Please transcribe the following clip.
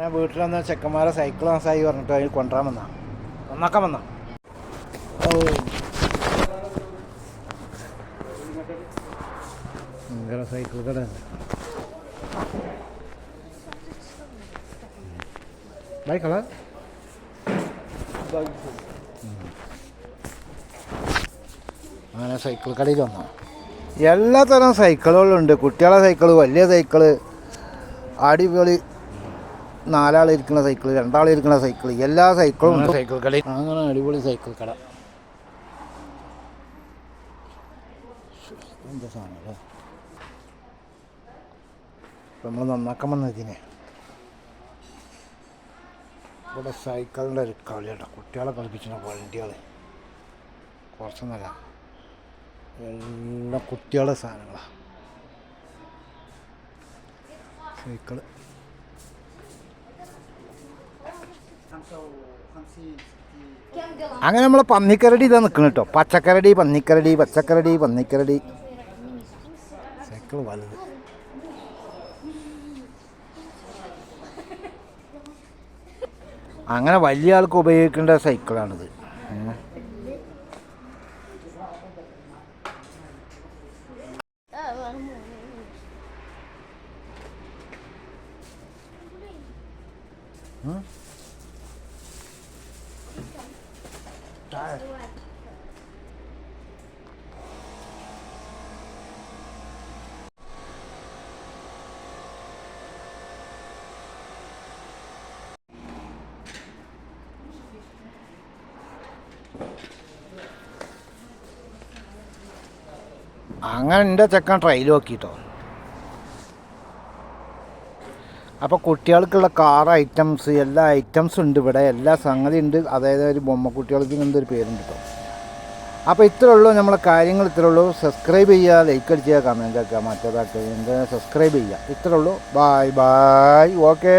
ഞാൻ വീട്ടിൽ വന്ന ചെക്കന്മാരെ സൈക്കിൾ നാശമായി പറഞ്ഞിട്ട് അതിൽ കൊണ്ടുവരാൻ വന്നാ നന്നാക്കാൻ വന്നാ. ഓ ഭയങ്കര സൈക്കിൾ കട. ബൈക്കളാ അങ്ങനെ സൈക്കിൾ കടയിൽ വന്നു. എല്ലാ തരം സൈക്കിളുകളുണ്ട്. കുട്ടികളെ സൈക്കിള്, വലിയ സൈക്കിള്, അടിപൊളി 4 ആളിരിക്കുന്ന സൈക്കിള്, 2 ആളിരിക്കുന്ന സൈക്കിള്, എല്ലാ സൈക്കിളും ഉണ്ട് സൈക്കിൾ കടയിൽ. അങ്ങനെ അടിപൊളി സൈക്കിൾ കട. എന്താ സാധനം അല്ലേ നമ്മൾ നന്നാക്കാൻ വന്നതിനെ. ഇവിടെ സൈക്കിളിൻ്റെ ഒരു കളിയുണ്ട്. കുട്ടികളെ കളിപ്പിച്ചിട്ട് വണ്ടികൾ കുറച്ചൊന്നല്ല, എല്ലാ കുട്ടികളുടെ സാധനങ്ങളാണ് സൈക്കിള്. അങ്ങനെ നമ്മൾ പന്നിക്കരടി ഇതാ നിൽക്കണം കേട്ടോ. പച്ചക്കരടി, പന്നിക്കരടി, പച്ചക്കരടി, പന്നിക്കരടി. സൈക്കിൾ വലുത്. അങ്ങനെ വലിയ ആൾക്ക് ഉപയോഗിക്കേണ്ട സൈക്കിളാണിത്. അങ്ങനെ എൻ്റെ ചെക്കൻ ട്രയൽ നോക്കിട്ടോ. അപ്പോൾ കുട്ടികൾക്കുള്ള കാർ ഐറ്റംസ്, എല്ലാ ഐറ്റംസും ഉണ്ട് ഇവിടെ, എല്ലാ സംഗതി ഉണ്ട്. അതായത് ഒരു ബൊമ്മക്കുട്ടികൾക്ക് എന്തൊരു പേരുണ്ട് കേട്ടോ. അപ്പോൾ ഇത്രേ ഉള്ളൂ നമ്മളെ കാര്യങ്ങൾ, ഇത്രേ ഉള്ളൂ. സബ്സ്ക്രൈബ് ചെയ്യുക, ലൈക്ക് അടിക്കുക, കമൻറ്റ് ആക്കുക, മറ്റേതാക്കുക, സബ്സ്ക്രൈബ് ചെയ്യുക. ഇത്രേ ഉള്ളൂ. Bye bye. ഓക്കേ.